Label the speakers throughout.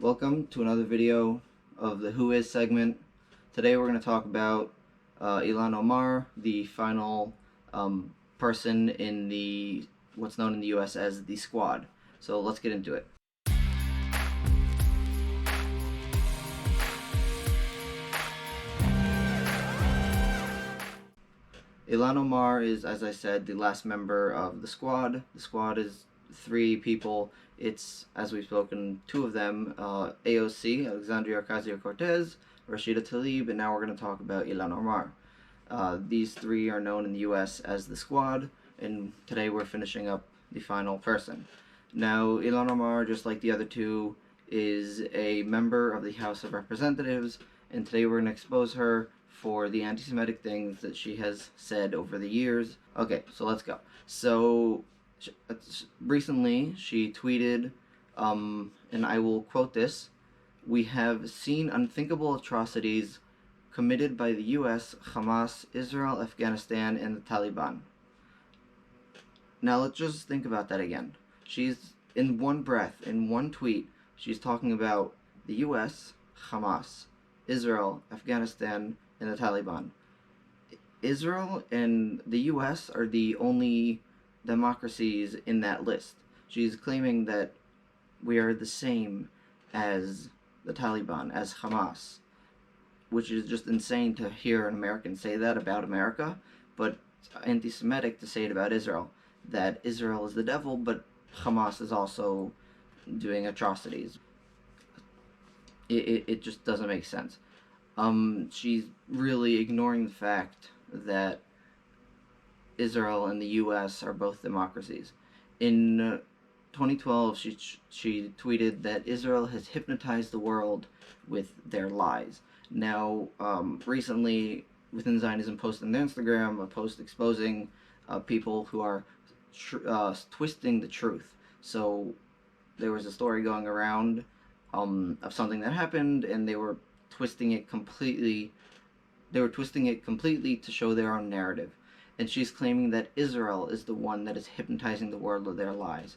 Speaker 1: Welcome to another video of the Who Is segment. Today we're going to talk about Ilhan Omar, the final person in the what's known in the US as the Squad. So let's get into it. Ilhan Omar is, as I said, the last member of the Squad. The Squad is 3 people. It's, as we've spoken, 2 of them, AOC, Alexandria Ocasio-Cortez, Rashida Tlaib, and now we're going to talk about Ilhan Omar. These 3 are known in the US as the Squad, and today we're finishing up the final person. Now, Ilhan Omar, just like the other 2, is a member of the House of Representatives, and today we're going to expose her for the anti-Semitic things that she has said over the years. Okay, so let's go. So, recently she tweeted, and I will quote this, "We have seen unthinkable atrocities committed by the US, Hamas, Israel, Afghanistan, and the Taliban." Now let's just think about that again. She's, in one breath, in one tweet, she's talking about the US, Hamas, Israel, Afghanistan, and the Taliban. Israel and the US are the only democracies in that list. She's claiming that we are the same as the Taliban, as Hamas, which is just insane to hear an American say that about America, but anti-Semitic to say it about Israel, that Israel is the devil, but Hamas is also doing atrocities. It just doesn't make sense. She's really ignoring the fact that Israel and the US are both democracies. In 2012, she tweeted that Israel has hypnotized the world with their lies. Now, recently, Within Zionism posted on their Instagram a post exposing people who are twisting the truth. So there was a story going around of something that happened, and they were twisting it completely. They were twisting it completely to show their own narrative. And she's claiming that Israel is the one that is hypnotizing the world with their lies.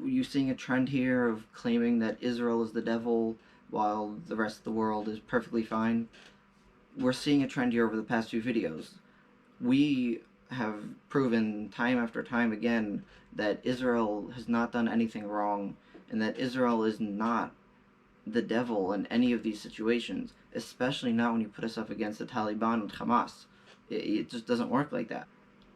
Speaker 1: You seeing a trend here of claiming that Israel is the devil while the rest of the world is perfectly fine? We're seeing a trend here over the past few videos. We have proven time after time again that Israel has not done anything wrong, and that Israel is not the devil in any of these situations, especially not when you put us up against the Taliban and Hamas. It just doesn't work like that.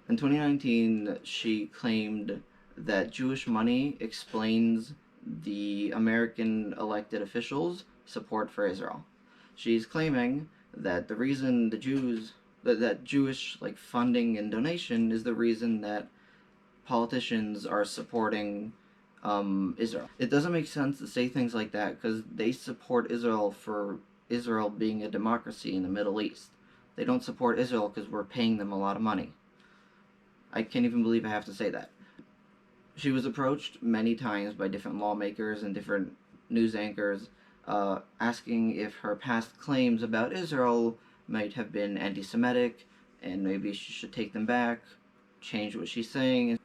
Speaker 1: In 2019, she claimed that Jewish money explains the American elected officials' support for Israel. She's claiming that the reason the Jews, that Jewish funding and donation is the reason that politicians are supporting Israel. It doesn't make sense to say things like that because they support Israel for Israel being a democracy in the Middle East. They don't support Israel because we're paying them a lot of money. I can't even believe I have to say that. She was approached many times by different lawmakers and different news anchors asking if her past claims about Israel might have been anti-Semitic and maybe she should take them back, change what she's saying.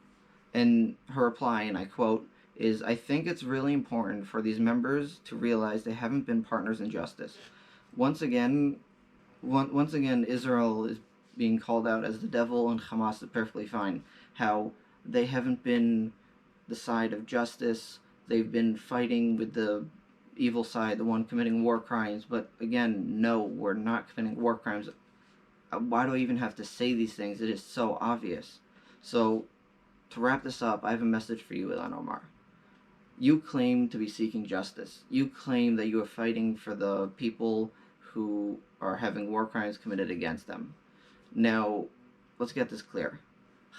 Speaker 1: And her reply, and I quote, is, "I think it's really important for these members to realize they haven't been partners in justice." Once again, Israel is being called out as the devil and Hamas is perfectly fine. How they haven't been the side of justice. They've been fighting with the evil side, the one committing war crimes. But again, no, we're not committing war crimes. Why do I even have to say these things? It is so obvious. So, to wrap this up, I have a message for you, Ilhan Omar. You claim to be seeking justice. You claim that you are fighting for the people who are having war crimes committed against them. Now, let's get this clear.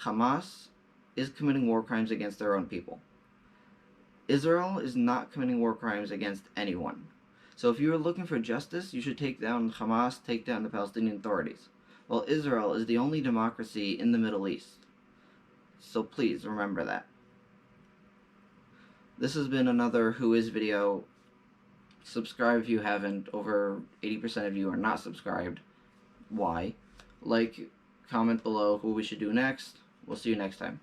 Speaker 1: Hamas is committing war crimes against their own people. Israel is not committing war crimes against anyone. So if you are looking for justice, you should take down Hamas, take down the Palestinian authorities. Well, Israel is the only democracy in the Middle East. So please remember that. This has been another Who Is video. Subscribe if you haven't. Over 80% of you are not subscribed. Why? Like, comment below who we should do next. We'll see you next time.